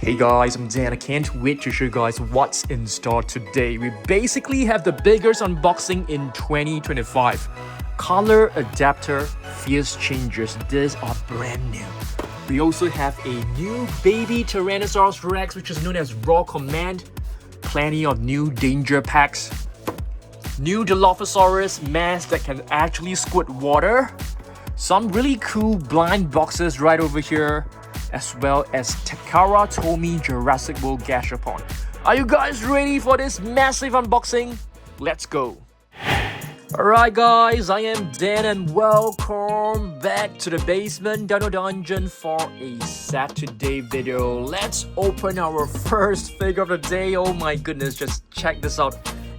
Hey guys, I'm Dan. I can't wait to show you guys what's in store today. We basically have the biggest unboxing in 2025. Color Adaptor Fierce Changers. These are brand new. We also have a new baby Tyrannosaurus Rex, which is known as Raw Command. Plenty of new danger packs. New Dilophosaurus mask that can actually squirt water. Some really cool blind boxes right over here, as well as Takara Tomy Jurassic World Gashapon. Are you guys ready for this massive unboxing? Let's go! Alright guys, I am Dan and welcome back to the basement Dino Dungeon for a Saturday video. Let's open our first figure of the day. Oh my goodness, just check this out.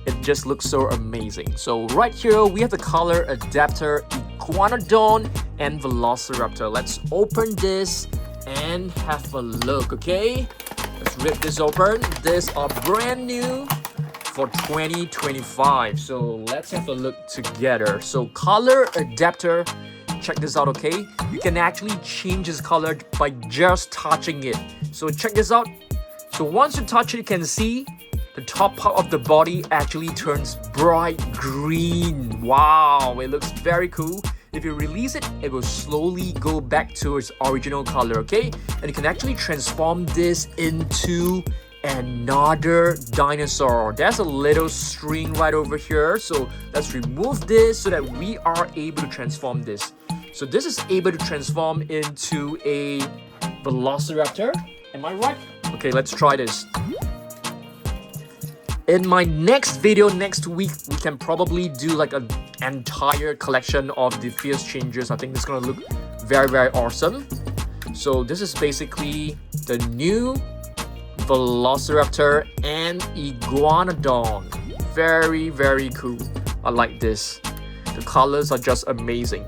It just looks so amazing. So right here, we have the Color Adaptor Iguanodon and Velociraptor. Let's open this and have a look, okay? Let's rip this open. These are brand new for 2025. So let's have a look together. So Color Adaptor, check this out, okay? You can actually change its color by just touching it. So check this out. So once you touch it, you can see the top part of the body actually turns bright green. Wow, it looks very cool. If you release it, it will slowly go back to its original color, okay? And you can actually transform this into another dinosaur. There's a little string right over here. So let's remove this so that we are able to transform this. So this is able to transform into a Velociraptor. Am I right? Okay, let's try this. In my next video next week, we can probably do like an entire collection of the Fierce Changers. I think it's gonna look very, very awesome. So this is basically the new Velociraptor and Iguanodon. Very, very cool. I like this. The colors are just amazing.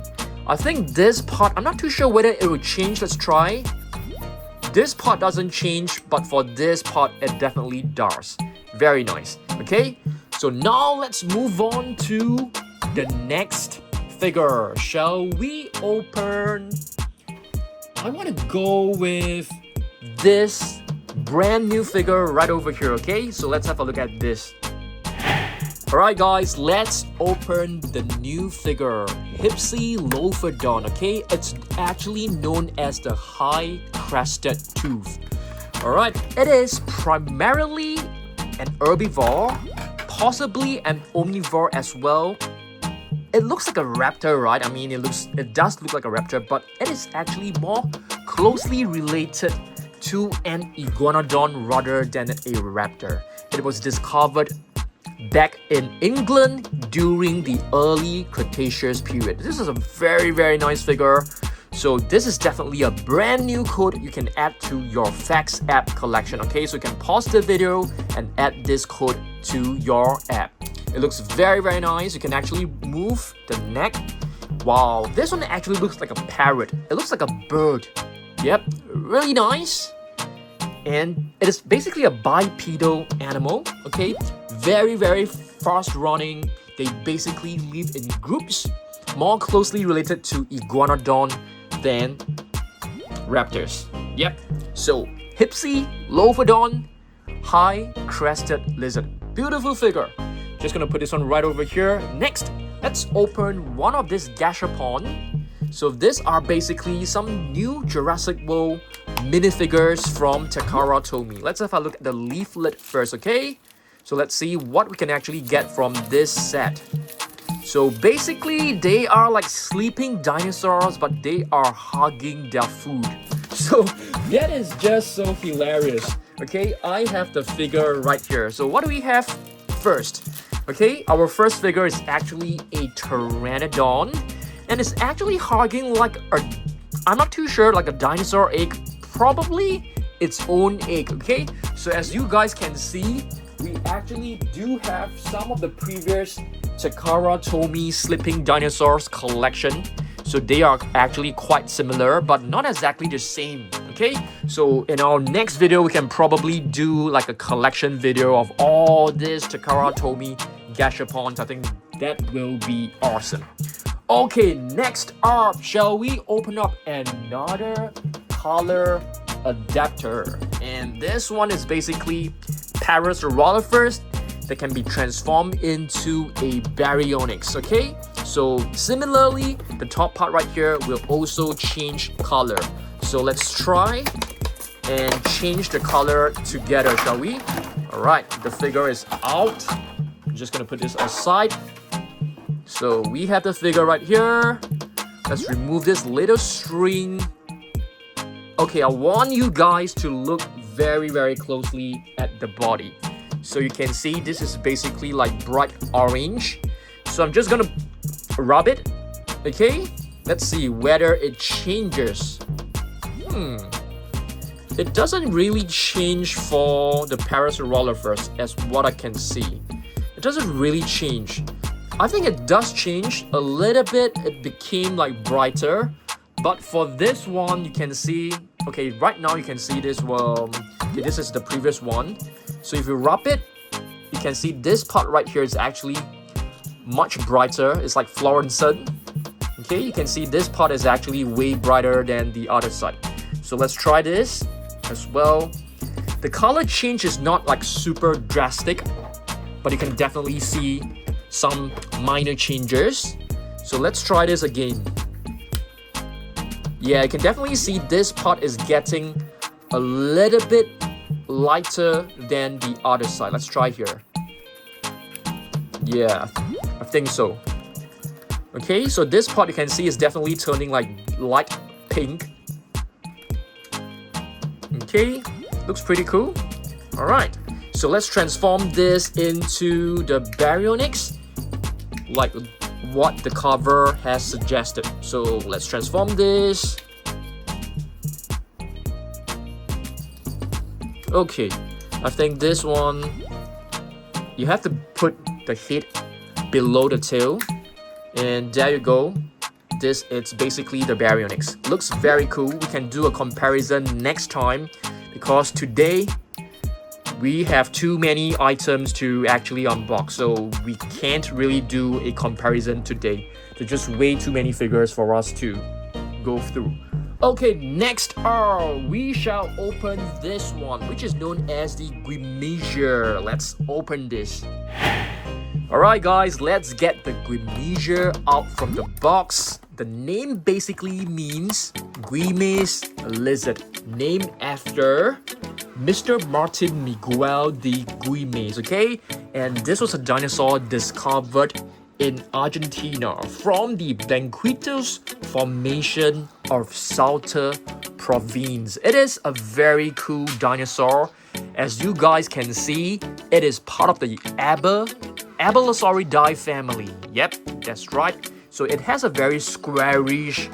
I think this part, I'm not too sure whether it will change. Let's try. This part doesn't change, but for this part, it definitely does. Very nice. Okay, so now let's move on to the next figure. Shall we open? I want to go with this brand new figure right over here. Okay, so let's have a look at this. Alright guys, let's open the new figure, Hypsilophodon. Okay, it's actually known as the high-crested tooth. Alright, it is primarily an herbivore, possibly an omnivore as well. It looks like a raptor, right? I mean, it does look like a raptor, but it is actually more closely related to an iguanodon rather than a raptor. It was discovered back in England during the early Cretaceous period. This is a very, very nice figure. So this is definitely a brand new code you can add to your Facts app collection. Okay, so you can pause the video and add this code to your app. It looks very, very nice. You can actually move the neck. Wow, this one actually looks like a parrot. It looks like a bird. Yep, really nice. And it is basically a bipedal animal. Okay, very, very fast running. They basically live in groups, more closely related to iguanodon than raptors. Yep. So Hypsilophodon, high-crested lizard. Beautiful figure. Just gonna put this one right over here. Next, let's open one of this Gashapon. So these are basically some new Jurassic World minifigures from Takara Tomy. Let's have a look at the leaflet first, okay? So let's see what we can actually get from this set. So basically, they are like sleeping dinosaurs, but they are hugging their food. So that is just so hilarious. Okay, I have the figure right here. So what do we have first? Okay, our first figure is actually a pteranodon, and it's actually hugging like a, I'm not too sure, like a dinosaur egg, probably its own egg. Okay, so as you guys can see, we actually do have some of the previous Takara Tomy Sleeping Dinosaurs collection. So they are actually quite similar, but not exactly the same. Okay, so in our next video, we can probably do like a collection video of all this Takara Tomy Gashapons. I think that will be awesome. Okay, next up, shall we open up another Color Adaptor? And this one is basically Parasaurolophus that can be transformed into a Baryonyx, okay? So similarly, the top part right here will also change color. So let's try and change the color together, shall we? Alright, the figure is out. I'm just gonna put this aside. So we have the figure right here. Let's remove this little string. Okay, I want you guys to look very, very closely at the body. So you can see this is basically like bright orange. So I'm just gonna rub it. Okay, let's see whether it changes. It doesn't really change for the Parasaurolophus as what I can see. It doesn't really change. I think it does change a little bit. It became like brighter. But for this one, you can see, okay, right now you can see this, okay, this is the previous one. So if you rub it, you can see this part right here is actually much brighter. It's like fluorescent. Okay, you can see this part is actually way brighter than the other side. So let's try this as well. The color change is not like super drastic, but you can definitely see some minor changes. So let's try this again. Yeah, you can definitely see this part is getting a little bit lighter than the other side. Let's try here. Yeah, I think so. Okay, so this part you can see is definitely turning like light pink. Okay, looks pretty cool. Alright, so let's transform this into the Baryonyx, like what the cover has suggested. So let's transform this. Okay, I think this one, you have to put the head below the tail. And there you go. This is basically the Baryonyx. Looks very cool. We can do a comparison next time because today we have too many items to actually unbox, so we can't really do a comparison today. There's just way too many figures for us to go through. Okay, next we shall open this one, which is known as the Guemesia. Let's open this. Alright guys, let's get the Guemesia out from the box. The name basically means Guemes lizard, named after Mr. Martin Miguel de Guemes, okay? And this was a dinosaur discovered in Argentina from the Banquitos Formation of Salta province. It is a very cool dinosaur. As you guys can see, it is part of the Abelisauridae family. Yep, that's right. So it has a very squarish,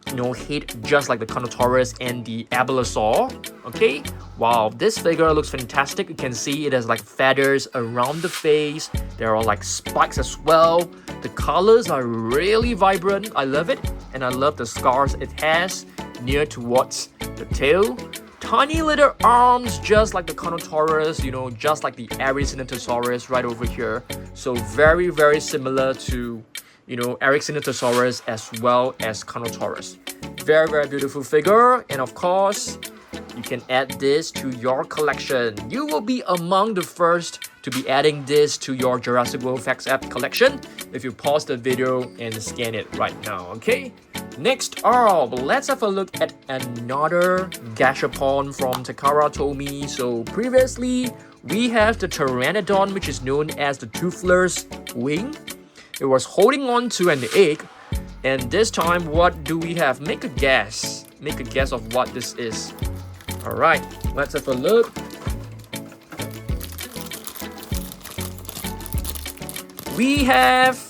head, just like the Carnotaurus and the Abelisaur. Okay, wow, this figure looks fantastic. You can see it has like feathers around the face. There are like spikes as well. The colors are really vibrant. I love it, and I love the scars it has near towards the tail. Tiny little arms, just like the Carnotaurus, just like the Ericynetosaurus right over here. So very, very similar to, Ericynetosaurus as well as Carnotaurus. Very, very beautiful figure. And of course, you can add this to your collection. You will be among the first to be adding this to your Jurassic World Facts app collection if you pause the video and scan it right now, okay? Next up, let's have a look at another Gashapon from Takara Tomy. So previously, we have the Pteranodon, which is known as the Toothless Wing. It was holding on to an egg. And this time, what do we have? Make a guess. Make a guess of what this is. Alright, let's have a look. We have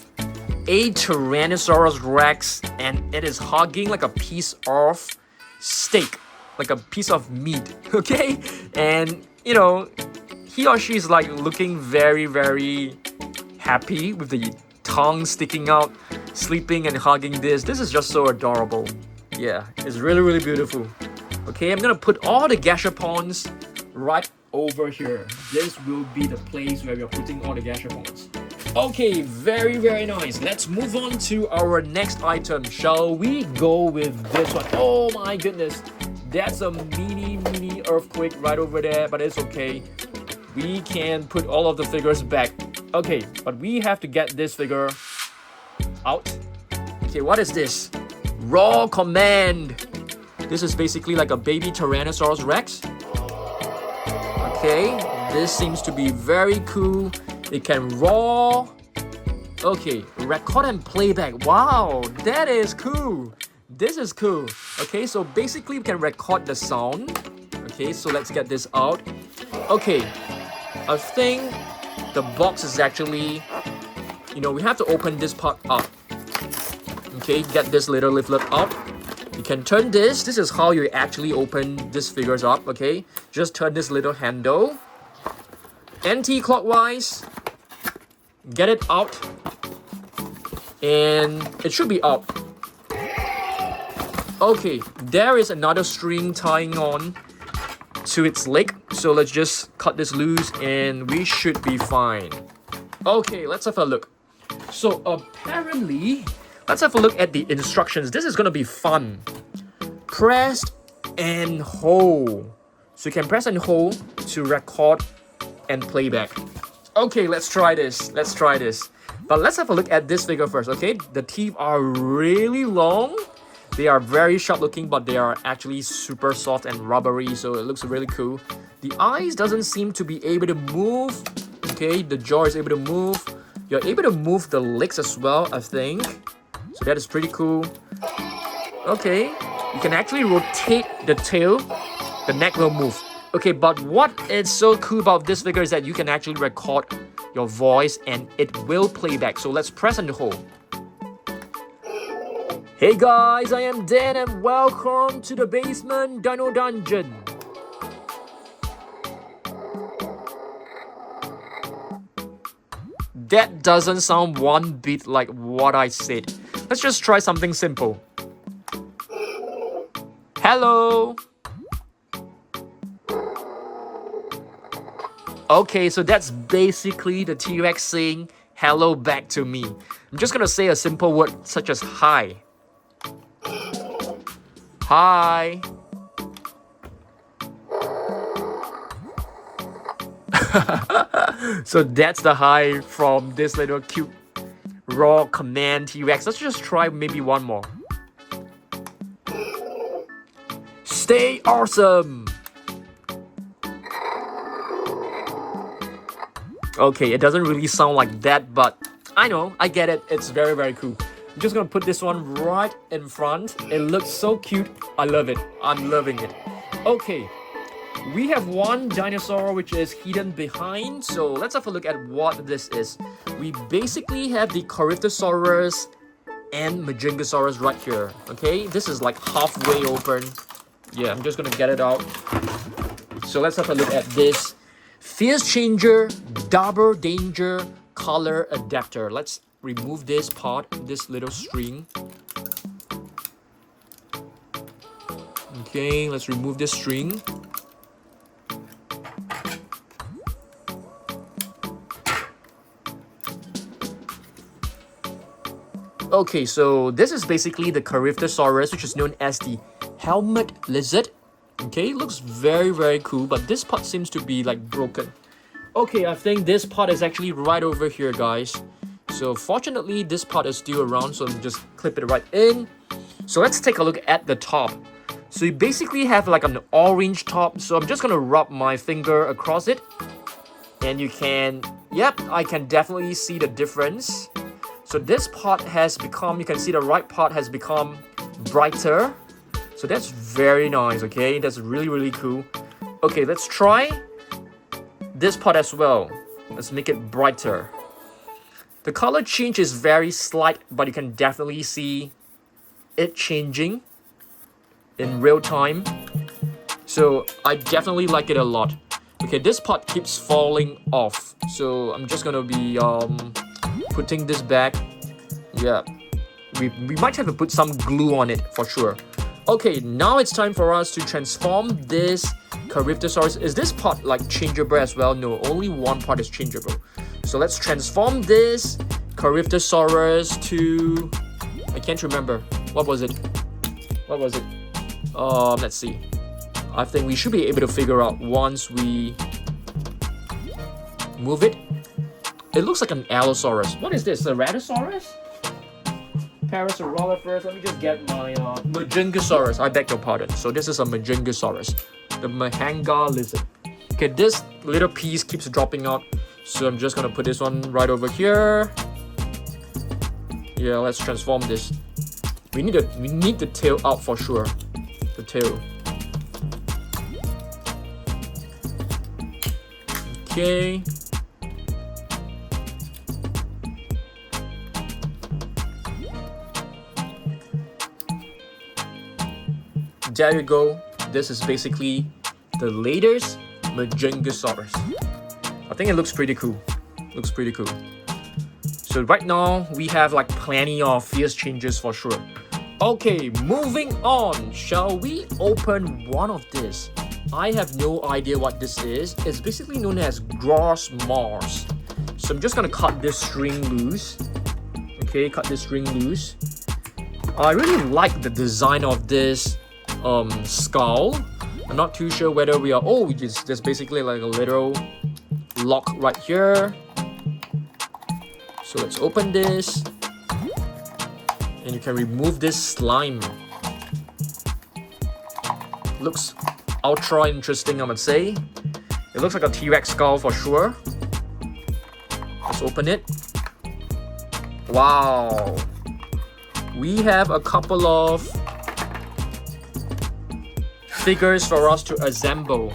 a Tyrannosaurus Rex, and it is hugging like a piece of steak, like a piece of meat, okay? And, he or she is like looking very, very happy with the tongue sticking out, sleeping and hugging this. This is just so adorable. Yeah, it's really, really beautiful. Okay, I'm gonna put all the Gashapons right over here. This will be the place where we are putting all the Gashapons. Okay, very, very nice. Let's move on to our next item. Shall we go with this one? Oh my goodness. That's a mini earthquake right over there, but it's okay. We can put all of the figures back. Okay, but we have to get this figure out. Okay, what is this? Raw Command. This is basically like a baby Tyrannosaurus Rex. Okay, this seems to be very cool. It can raw. Okay, record and playback. Wow, that is cool. This is cool. Okay, so basically we can record the sound. Okay, so let's get this out. Okay, I think the box is actually, we have to open this part up. Okay, get this little leaflet up. You can turn this. This is how you actually open these figures up, okay? Just turn this little handle. Anti-clockwise. Get it out. And it should be out. Okay, there is another string tying on to its leg. So let's just cut this loose and we should be fine. Okay, let's have a look. So apparently, let's have a look at the instructions. This is gonna be fun. Press and hold. So you can press and hold to record and playback. Okay, let's try this. But let's have a look at this figure first, okay? The teeth are really long. They are very sharp looking, but they are actually super soft and rubbery, so it looks really cool. The eyes doesn't seem to be able to move. Okay, the jaw is able to move. You're able to move the legs as well, I think. So that is pretty cool. Okay, you can actually rotate the tail. The neck will move. Okay, but what is so cool about this figure is that you can actually record your voice and it will play back. So let's press and hold. Hey guys, I am Dan and welcome to the Basement Dino Dungeon. That doesn't sound one bit like what I said. Let's just try something simple. Hello. Okay, so that's basically the T-Rex saying hello back to me. I'm just gonna say a simple word such as hi. Hi. So that's the hi from this little cute raw command T-Rex. Let's just try maybe one more. Stay awesome. Okay, it doesn't really sound like that, but I know, I get it. It's very, very cool. I'm just gonna put this one right in front. It looks so cute. I love it. I'm loving it. Okay, we have one dinosaur which is hidden behind. So let's have a look at what this is. We basically have the Coryptosaurus and Majungasaurus right here. Okay, this is like halfway open. Yeah, I'm just gonna get it out. So let's have a look at this. Fierce Changer, Double Danger, Color Adaptor. Let's remove this part, this little string. Okay, let's remove this string. Okay, so this is basically the Coryptosaurus, which is known as the helmet lizard. Okay, looks very, very cool, but this part seems to be like broken. Okay, I think this part is actually right over here, guys. So fortunately, this part is still around, so just clip it right in. So let's take a look at the top. So you basically have like an orange top. So I'm just gonna rub my finger across it. And you can, yep, I can definitely see the difference. So this part has become, you can see the right part has become brighter. So that's very nice, okay? That's really, really cool. Okay, let's try this part as well. Let's make it brighter. The color change is very slight, but you can definitely see it changing in real time. So I definitely like it a lot. Okay, this part keeps falling off. So I'm just gonna be putting this back. Yeah, we might have to put some glue on it for sure. Okay, now it's time for us to transform this Coryptosaurus. Is this part like changeable as well? No, only one part is changeable. So let's transform this Coryptosaurus to... I can't remember. What was it? Let's see. I think we should be able to figure out once we move it. It looks like an Allosaurus. What is this? A Ratosaurus? Parasaurolophus. Let me just get my Majungasaurus. I beg your pardon. So this is a Majungasaurus, the Mahanga lizard. Okay, this little piece keeps dropping out, so I'm just gonna put this one right over here. Yeah, let's transform this. We need the tail out for sure. The tail. Okay. There you go. This is basically the latest Majungasaurus. I think it looks pretty cool. Looks pretty cool. So right now we have like plenty of fierce changes for sure. Okay, moving on. Shall we open one of this? I have no idea what this is. It's basically known as gross Mars. So I'm just gonna cut this string loose. Okay, cut this string loose. I really like the design of this skull. I'm not too sure whether we are. Oh, there's basically like a little lock right here. So let's open this, and you can remove this slime. Looks ultra interesting, I would say. It looks like a T-Rex skull for sure. Let's open it. Wow. We have a couple of figures for us to assemble.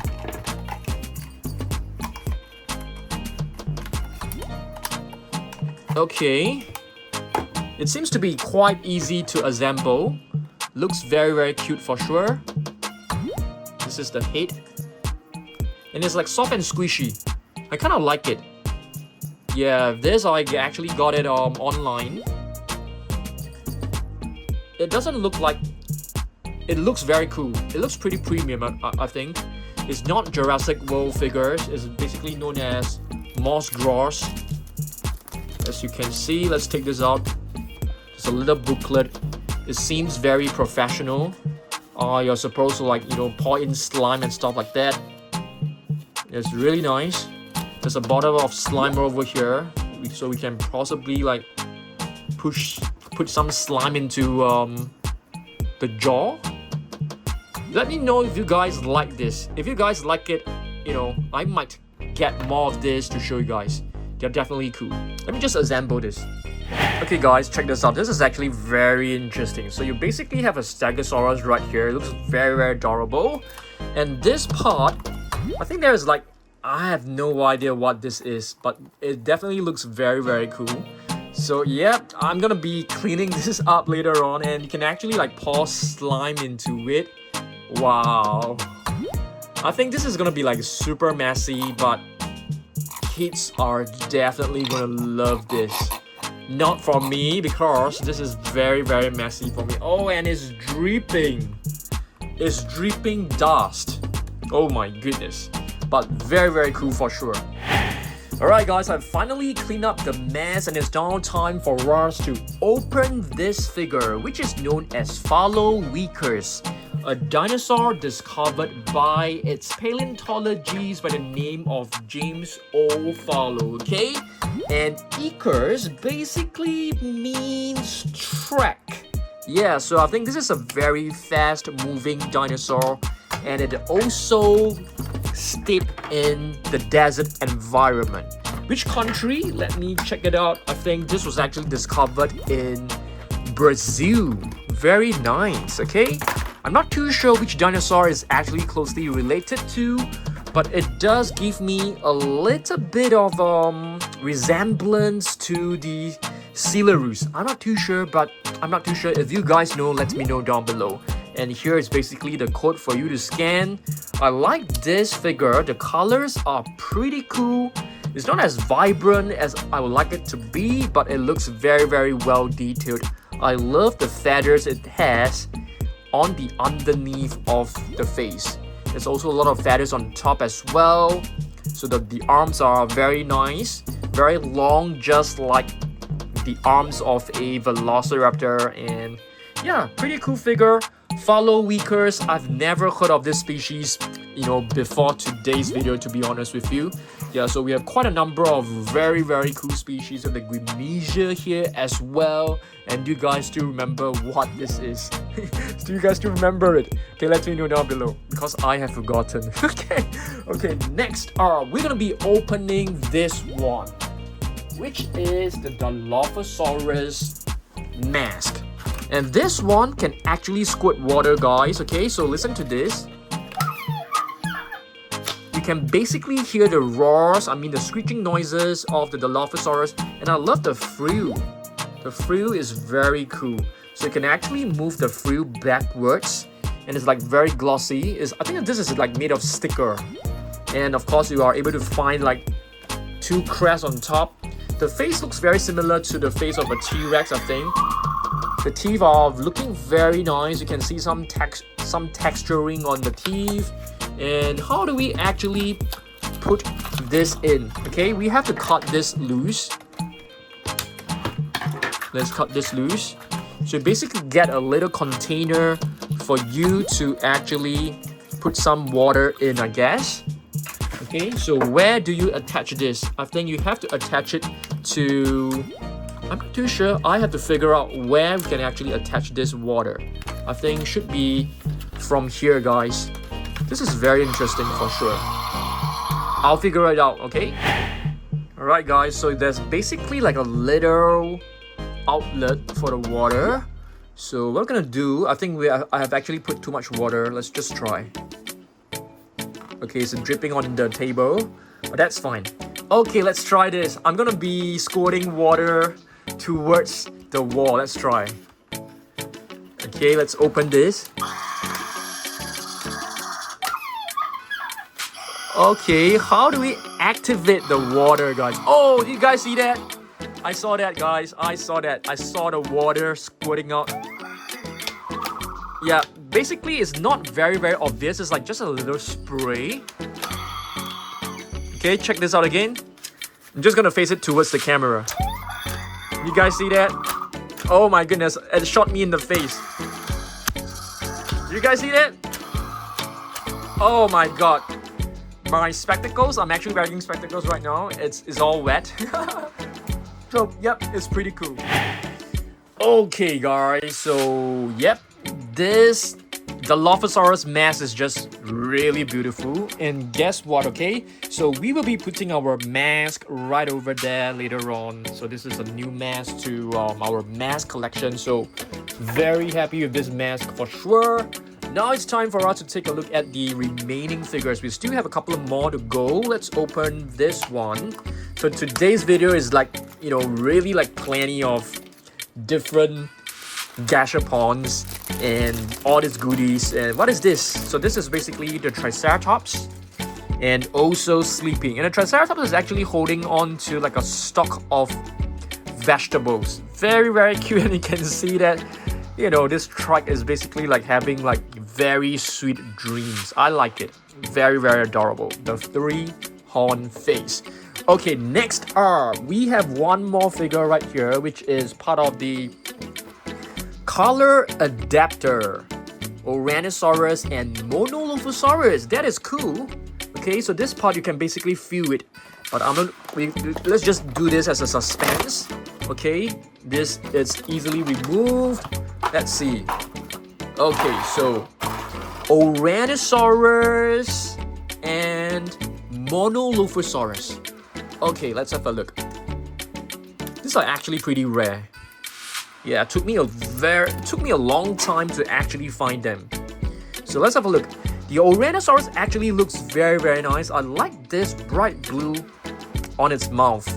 Okay. It seems to be quite easy to assemble. Looks very, very cute for sure. This is the head. And it's like soft and squishy. I kind of like it. Yeah, this I actually got it online. It doesn't look like... It looks very cool. It looks pretty premium, I think. It's not Jurassic World figures. It's basically known as Moss Gross. As you can see, let's take this out. Just a little booklet. It seems very professional. You're supposed to like, pour in slime and stuff like that. It's really nice. There's a bottle of slime over here, so we can possibly like put some slime into the jaw. Let me know if you guys like this. If you guys like it, I might get more of this to show you guys. They're definitely cool. Let me just assemble this. Okay guys, check this out. This is actually very interesting. So you basically have a Stegosaurus right here. It looks very, very adorable. And this part, I think there's like, I have no idea what this is, but it definitely looks very, very cool. So yeah, I'm gonna be cleaning this up later on, and you can actually like pour slime into it. Wow. I think this is gonna be like super messy, but kids are definitely gonna love this. Not for me, because this is very, very messy for me. Oh, and it's dripping. It's dripping dust. Oh my goodness. But very, very cool for sure. Alright guys, I've finally cleaned up the mess, and it's now time for us to open this figure, which is known as Farlowichnus, a dinosaur discovered by its paleontologist by the name of James O. Farlow, okay? And Ichus basically means track. Yeah, so I think this is a very fast-moving dinosaur, and it also stayed in the desert environment. Which country? Let me check it out. I think this was actually discovered in Brazil. Very nice, okay? I'm not too sure which dinosaur is actually closely related to, but it does give me a little bit of resemblance to the Coelurus. I'm not too sure, but I'm not too sure. If you guys know, let me know down below. And here is basically the code for you to scan. I like this figure. The colors are pretty cool. It's not as vibrant as I would like it to be, but it looks very, very well detailed. I love the feathers it has on the underneath of the face. There's also a lot of feathers on top as well. So the arms are very nice. Very long, just like the arms of a velociraptor. And yeah, pretty cool figure. Farlowichnus, I've never heard of this species, you know, before today's video, to be honest with you. Yeah, so we have quite a number of very, very cool species of the Guemesia here as well. And do you guys still remember what this is? Do you guys still remember it? Okay, let me know down below, because I have forgotten. Okay, next, we're gonna be opening this one, which is the Dilophosaurus mask. And this one can actually squirt water, guys. Okay, so listen to this. You can basically hear the roars, I mean the screeching noises of the Dilophosaurus. And I love the frill. The frill is very cool. So you can actually move the frill backwards. And it's like very glossy. I think this is like made of sticker. And of course you are able to find like 2 crests on top. The face looks very similar to the face of a T-Rex, I think. The teeth are looking very nice. You can see some texturing on the teeth. And how do we actually put this in? Okay, we have to cut this loose. Let's cut this loose. So basically get a little container for you to actually put some water in, I guess. Okay, so where do you attach this? I think you have to attach it to... I'm not too sure. I have to figure out where we can actually attach this water. I think should be from here, guys. This is very interesting for sure. I'll figure it out, okay? Alright, guys. So there's basically like a little outlet for the water. So what we're gonna do, I think I have actually put too much water. Let's just try. Okay, it's dripping on the table, but that's fine. Okay, let's try this. I'm gonna be squirting water towards the wall. Let's try. Okay, let's open this. Okay, how do we activate the water, guys? Oh, you guys see that? I saw that, guys. I saw that. I saw the water squirting out. Yeah, basically it's not very, very obvious. It's like just a little spray. Okay, check this out again. I'm just gonna face it towards the camera. You guys see that? Oh my goodness, it shot me in the face. You guys see that? Oh my god. My spectacles, I'm actually wearing spectacles right now. It's all wet. So, yep, it's pretty cool. Okay, guys, so, yep. This Dilophosaurus mask is just really beautiful. And guess what, okay? So we will be putting our mask right over there later on. So this is a new mask to our mask collection. So very happy with this mask for sure. Now it's time for us to take a look at the remaining figures. We still have a couple of more to go. Let's open this one. So today's video is like, you know, really like plenty of different gashapons and all these goodies. And what is this? So this is basically the Triceratops and also sleeping. And the Triceratops is actually holding on to like a stalk of vegetables. Very, very cute. And you can see that, you know, this trike is basically like having like very sweet dreams. I like it. Very, very adorable. The 3-horn face. Okay, next we have one more figure right here, which is part of the color adaptor. Ouranosaurus and Mosasaurus. That is cool. Okay, so this part you can basically feel it. But let's just do this as a suspense. Okay, this is easily removed. Let's see. Okay, so Ouranosaurus and Mosasaurus. Okay, let's have a look. These are actually pretty rare. Yeah, it took me a long time to actually find them. So let's have a look. The Ouranosaurus actually looks very, very nice. I like this bright blue on its mouth.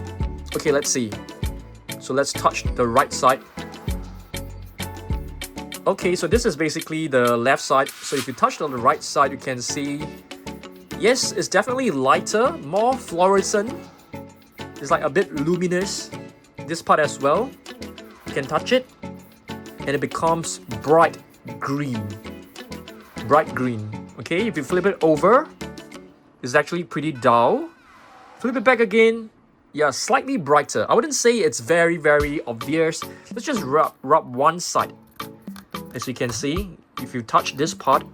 Okay, let's see. So let's touch the right side. Okay, so this is basically the left side. So if you touch on the right side, you can see, yes, it's definitely lighter, more fluorescent. It's like a bit luminous. This part as well. You can touch it and it becomes bright green. Bright green. Okay, if you flip it over, it's actually pretty dull. Flip it back again. Yeah, slightly brighter. I wouldn't say it's very, very obvious. Let's just rub one side. As you can see, if you touch this part,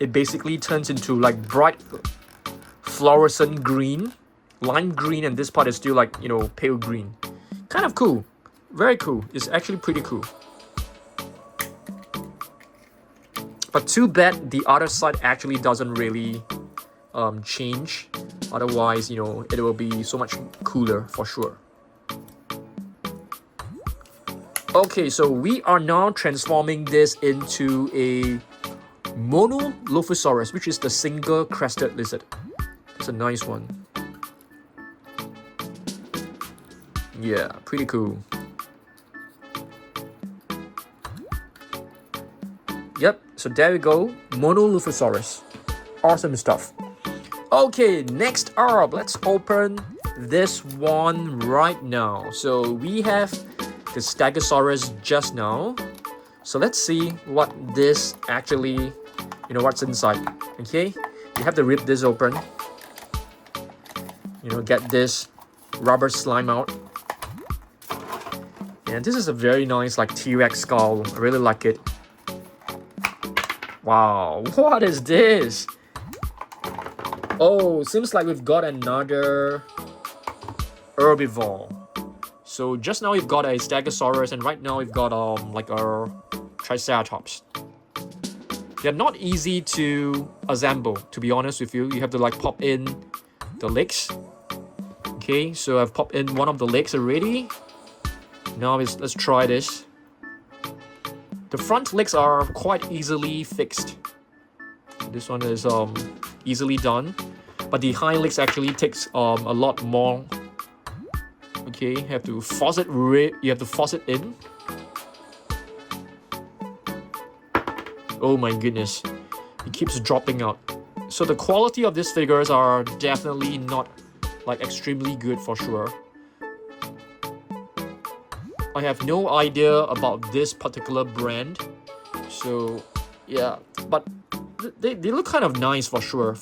it basically turns into like bright fluorescent green, lime green, and this part is still like, you know, pale green. Kind of cool. Very cool. It's actually pretty cool. But too bad the other side actually doesn't really change. Otherwise, you know, it will be so much cooler for sure. Okay, so we are now transforming this into a Dilophosaurus, which is the single crested lizard. It's a nice one. Yeah, pretty cool. Yep, so there we go. Dilophosaurus. Awesome stuff. Okay, next up, let's open this one right now. So we have the Stegosaurus just now. So let's see what this actually, you know, what's inside. Okay, you have to rip this open. You know, get this rubber slime out. And this is a very nice like T-Rex skull. I really like it. Wow, what is this? Oh, seems like we've got another herbivore. So just now we've got a Stegosaurus, and right now we've got like a Triceratops. They're not easy to assemble, to be honest with you. You have to like pop in the legs. Okay, so I've popped in one of the legs already. Now let's try this. The front legs are quite easily fixed. This one is easily done, but the hind legs actually takes a lot more. Okay, you have to force it. You have to force it in. Oh my goodness, it keeps dropping out. So the quality of these figures are definitely not like extremely good for sure. I have no idea about this particular brand, so yeah, but they look kind of nice for sure.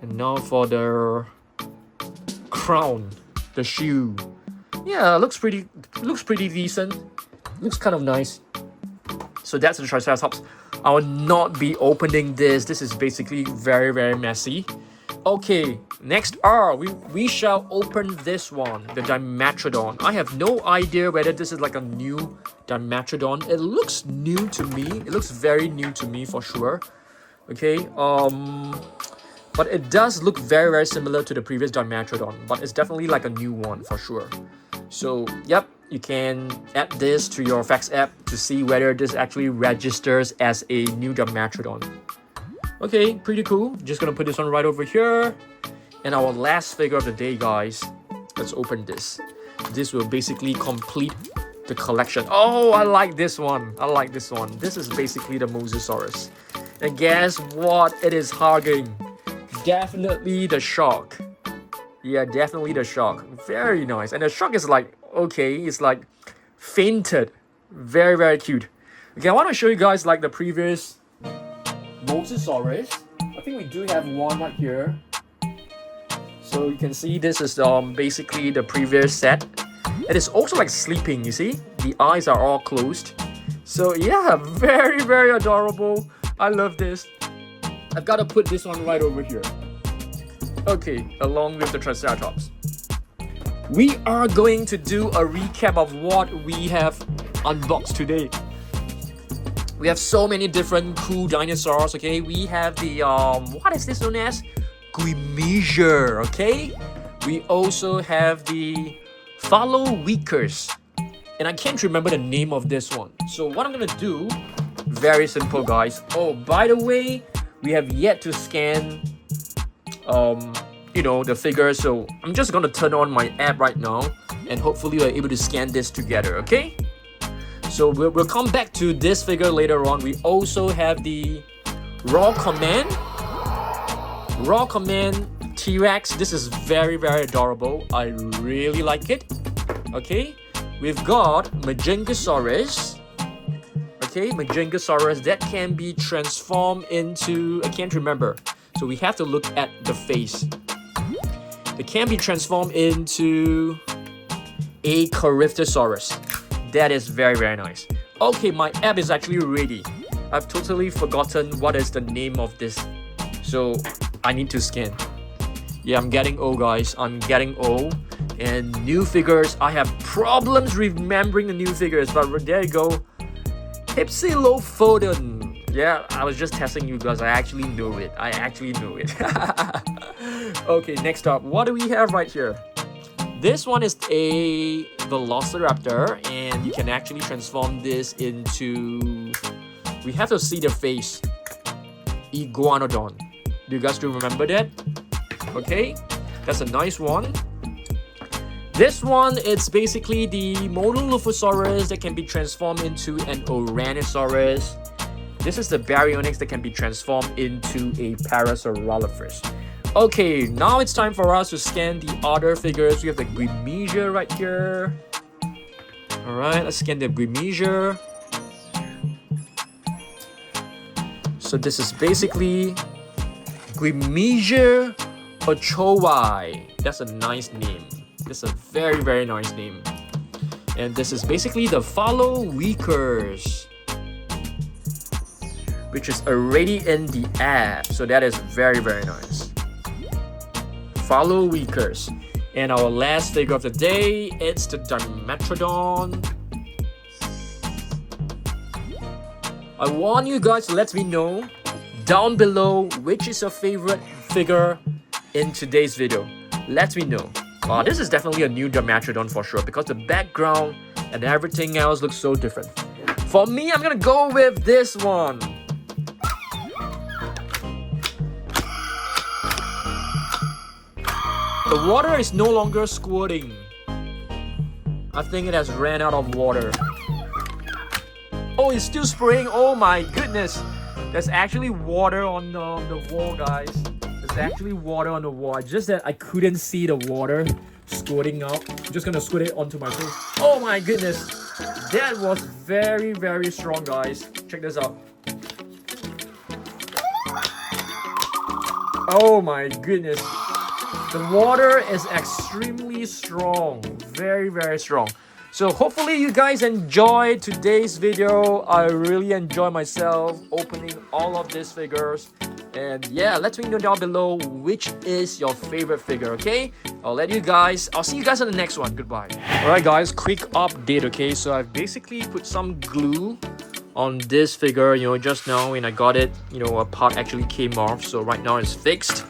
And now for the crown, the shoe. Yeah, looks pretty decent. Looks kind of nice. So that's the Triceratops. I will not be opening this. This is basically very, very messy. Okay, next we shall open this one, the Dimetrodon. I have no idea whether this is like a new Dimetrodon. It looks new to me. It looks very new to me for sure. Okay, but it does look very, very similar to the previous Dimetrodon, but it's definitely like a new one for sure. So, yep, you can add this to your fax app to see whether this actually registers as a new Dimetrodon. Okay, pretty cool. Just gonna put this one right over here. And our last figure of the day, guys. Let's open this. This will basically complete the collection. Oh, I like this one. I like this one. This is basically the Mosasaurus. And guess what? It is hugging. Definitely the shark. Yeah, definitely the shark. Very nice. And the shark is like, okay, it's like fainted. Very, very cute. Okay, I want to show you guys like the previous Mosasaurus. I think we do have one right here. So you can see this is basically the previous set. It is also like sleeping, you see? The eyes are all closed. So yeah, very, very adorable. I love this. I've got to put this one right over here. Okay, along with the Triceratops. We are going to do a recap of what we have unboxed today. We have so many different cool dinosaurs, okay? We have the, what is this known as? Guemesia, okay? We also have the Farlowichnus. And I can't remember the name of this one. So what I'm gonna do, very simple, guys. Oh, by the way, we have yet to scan, you know, the figure. So I'm just gonna turn on my app right now. And hopefully we're able to scan this together, okay? So we'll come back to this figure later on. We also have the Raw Command T-Rex. This is very, very adorable. I really like it. Okay, we've got Majungasaurus. Okay, Majungasaurus that can be transformed into, I can't remember. So we have to look at the face. It can be transformed into a Coryptosaurus. That is very, very nice. Okay, my app is actually ready. I've totally forgotten what is the name of this. So I need to scan. Yeah, I'm getting old, guys. I'm getting old. And new figures, I have problems remembering the new figures. But there you go. Hypsilophodon. Yeah, I was just testing you guys. I actually know it. Okay, next up. What do we have right here? This one is a Velociraptor, and you can actually transform this into... We have to see the face. Iguanodon. Do you guys still remember that? Okay, that's a nice one. This one, it's basically the Dilophosaurus that can be transformed into an Ouranosaurus. This is the Baryonyx that can be transformed into a Parasaurolophus. Okay, now it's time for us to scan the other figures. We have the Guemesia right here. Alright, let's scan the Guemesia. So this is basically Guemesia Ochowai. That's a nice name. That's a very, very nice name. And this is basically the Farlowichnus, which is already in the app. So that is very, very nice. Farlowichnus. And our last figure of the day, it's the Dimetrodon. I want you guys to let me know down below which is your favorite figure in today's video. Let me know. This is definitely a new Dimetrodon for sure, because the background and everything else looks so different. For me, I'm gonna go with this one. The water is no longer squirting. I think it has ran out of water. Oh, it's still spraying. Oh my goodness. There's actually water on the wall, guys. There's actually water on the wall. It's just that I couldn't see the water squirting out. I'm just gonna squirt it onto my face. Oh my goodness. That was very, very strong, guys. Check this out. Oh my goodness. The water is extremely strong. Very, very strong. So hopefully you guys enjoyed today's video. I really enjoy myself opening all of these figures. And yeah, let me know down below which is your favorite figure, okay? I'll see you guys in the next one. Goodbye. Alright guys, quick update, okay? So I've basically put some glue on this figure, just now when I got it, a part actually came off. So right now it's fixed.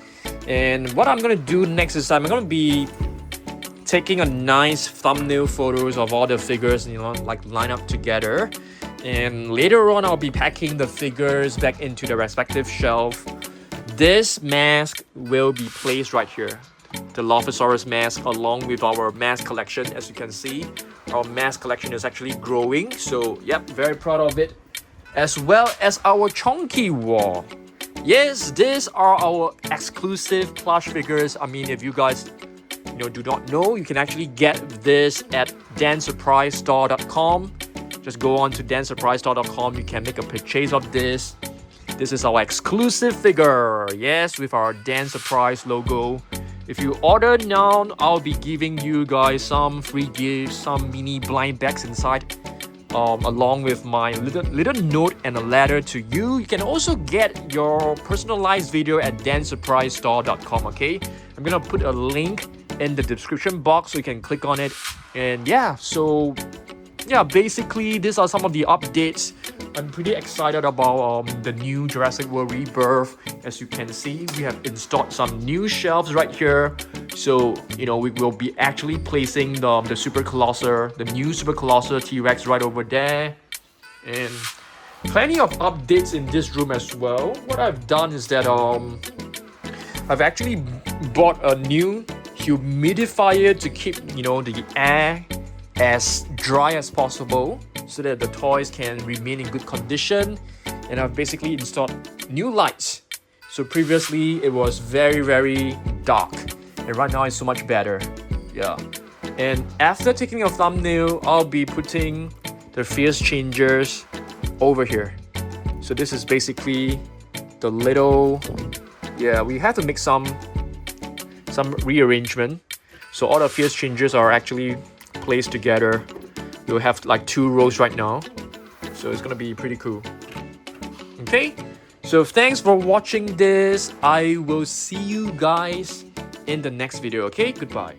And what I'm gonna do next is I'm gonna be taking a nice thumbnail photos of all the figures, like line up together. And later on, I'll be packing the figures back into the respective shelf. This mask will be placed right here. The Dilophosaurus mask along with our mask collection. As you can see, our mask collection is actually growing. So, yep, very proud of it. As well as our chunky wall. Yes, these are our exclusive plush figures. I mean, if you guys do not know, you can actually get this at dansurprisestore.com. Just go on to dansurprisestore.com. You can make a purchase of this. This is our exclusive figure. Yes, with our Dan Surprise logo. If you order now, I'll be giving you guys some free gifts, some mini blind bags inside. Along with my little note and a letter to you. You can also get your personalized video at dansurprisestore.com, okay? I'm gonna put a link in the description box so you can click on it. And yeah, so yeah, basically these are some of the updates. I'm pretty excited about the new Jurassic World Rebirth. As you can see, we have installed some new shelves right here. So, we will be actually placing the Super Colossal, the new Super Colossal T-Rex right over there. And plenty of updates in this room as well. What I've done is that I've actually bought a new humidifier to keep, the air as dry as possible so that the toys can remain in good condition. And I've basically installed new lights. So previously it was very, very dark, and right now it's so much better. Yeah. And after taking a thumbnail, I'll be putting the phase changers over here. So this is basically the little, we have to make some rearrangement. So all the phase changers are actually placed together. We'll have like 2 rows right now. So it's gonna be pretty cool. Okay, so thanks for watching this. I will see you guys in the next video. Okay, goodbye.